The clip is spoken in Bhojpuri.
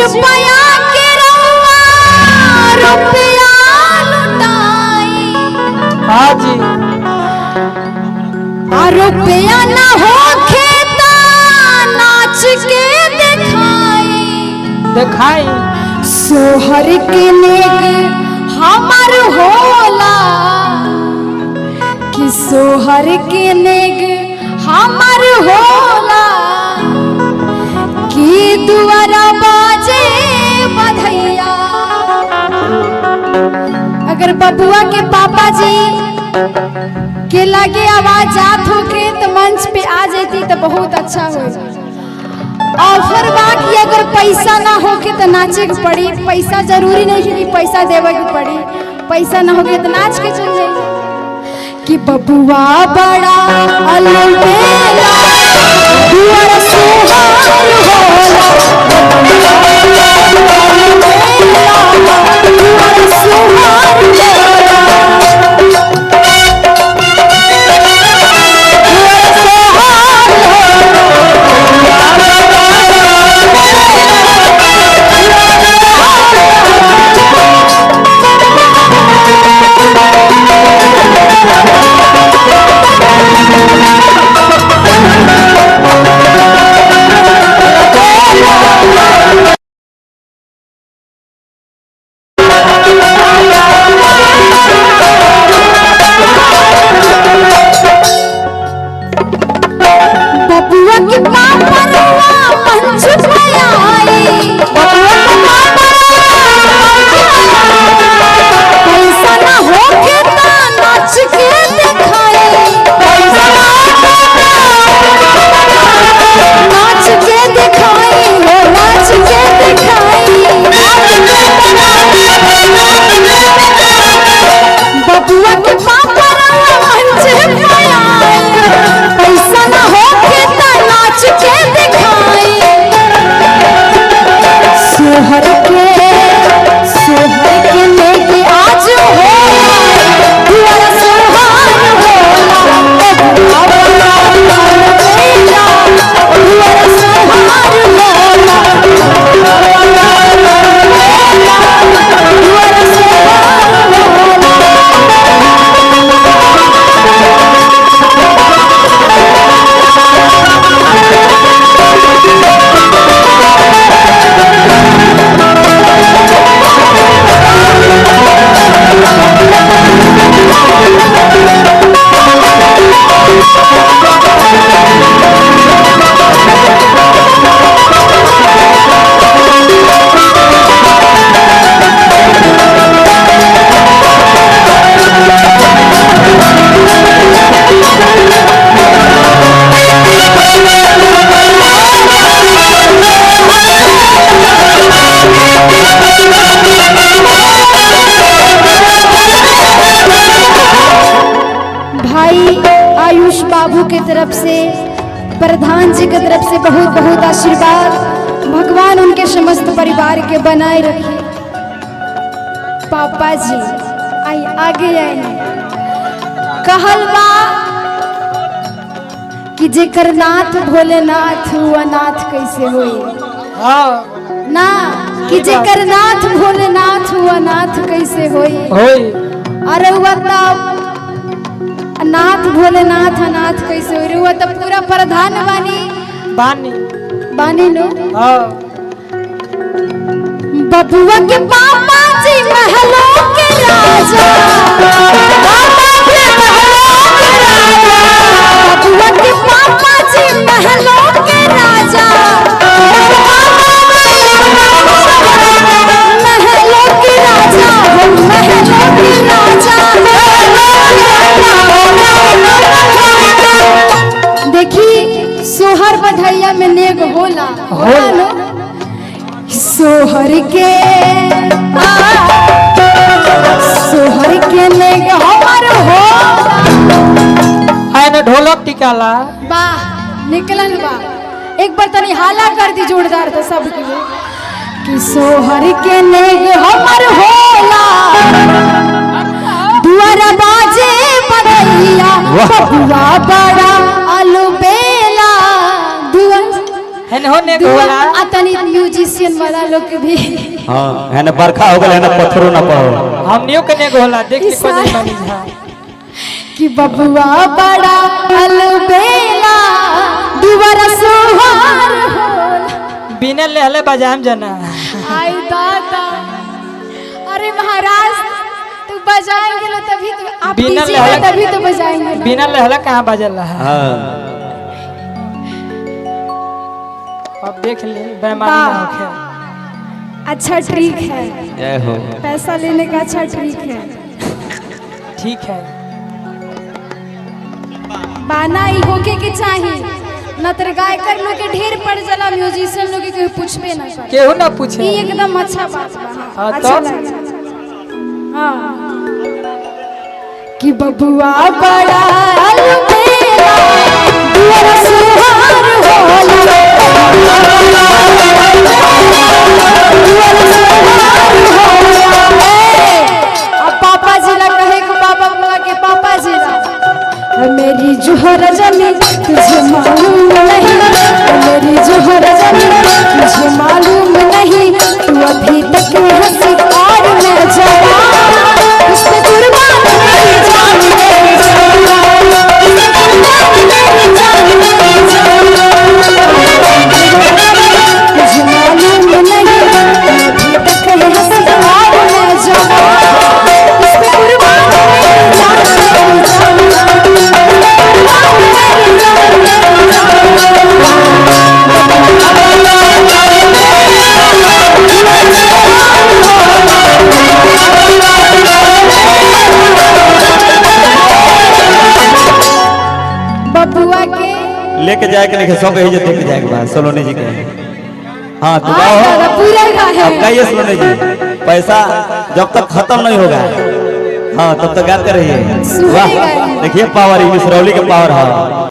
पया के रुपया लुटाई। हाँ जी। रुपया ना हो खेता नाच के दिखाई। सोहर के नेग हमार होला कि सोहर के नेग हमार होला कि दुआरा बाजे बधैया। अगर बबुआ के पापा जी के लगे आवाज जात होके तो मंच पे आ जाती तो बहुत अच्छा हो। ऑफर बा कि अगर पैसा ना होके तो नाचे के पड़ी। पैसा जरूरी नहीं कि पैसा देवे के पड़ी। पैसा ना होके तो नाच के चल जाए कि बबुआ बड़ा अलबेला दुआर सुहार होला। दुआर सुहार बाबू के तरफ से, प्रधान जी की तरफ से बहुत बहुत आशीर्वाद। भगवान उनके समस्त परिवार के बनाए रखे। पापा जी आई आगे आए कहल बा कि जेकर नाथ भोलेनाथ हुआ नाथ कैसे होई। ना कि जेकर नाथ भोलेनाथ हुआ नाथ कैसे होई। अरे हुआ तब नाथ भोलेनाथ अनाथ कैसे हो रही हुआ तब पूरा प्रधान बानी नो। बबुआ के पापा जी महलों के राजा। बबुआ के पापा जी महलों के राजा। महलों के राजा महलों के राजा। देखी सोहर बधैया में नेग होला नो। सोहर के नेग हमार हो। है ना ढोलक टिकाला बा निकलन बा। एक बार तनी हाला कर दी जोरदार तो सब कि सोहर के नेग हमार होला। दुआरा बाजे बधैया बबुआ बड़ा अलबेला। दुआर होने दुआ गोला आ तनी म्यूजिशियन वाला लोग के भी हां है ना बरखा हो गले है ना पत्थरों ना पड़ो हमनियो के ने गोला देख के कोई नहीं मानी जा कि बबुआ बड़ा अलबेला दुबारा सोहार होला बिना लेहले बजाम जना आई दादा अरे महाराज तू बजाएंगे ना तभी तो आप बिना दीजिएगा लहला- तभी तो बजाएंगे ना। बिना लेहला कहाँ बजल रहा है हां अब देख ले बेईमानी ना होखे अच्छा ट्रिक है जय हो पैसा लेने का अच्छा ट्रिक है ठीक है बाना ही होके के चाहिए न तर गायकर लोग के ढेर पड़ जाला म्यूजिशियन लोग के कोई पूछबे ना करे केहू ना पूछे ये एकदम अच्छा बात बा हाँ, हाँ, अच्छा तो? लगा हाँ कि बबुआ बड़ा अलबेला दुआरा सुहार होला दुआरा सुहार होला अब पापा जी ला कहे कि पापा बुआ के पापा जी ला मेरी जोहर जमी तुझे मालूम नहीं मेरी जोहर जमी तुझे मालूम नहीं तू अभी तक हंसी और मैं जवान उस पे कुर्बान मेरी जान मेरी जान उस पे कुर्बान मेरी जान मेरी जान तुझे मालूम नहीं तू अभी तक हंसी और मैं जवान उस पे कुर्बान मेरी जान मेरी जान बबुआ के लेके जाए के नहीं सब यही जे देख जाए के बाद सोलोनी जी के हां तो गाओ दादा पूरा गा है अब गाइए सोलोनी जी पैसा जब तक खत्म नहीं होगा हाँ तब तक गाते रहिए सुहाने वाह गाइए। देखिए पावर मिसरौली के पावर है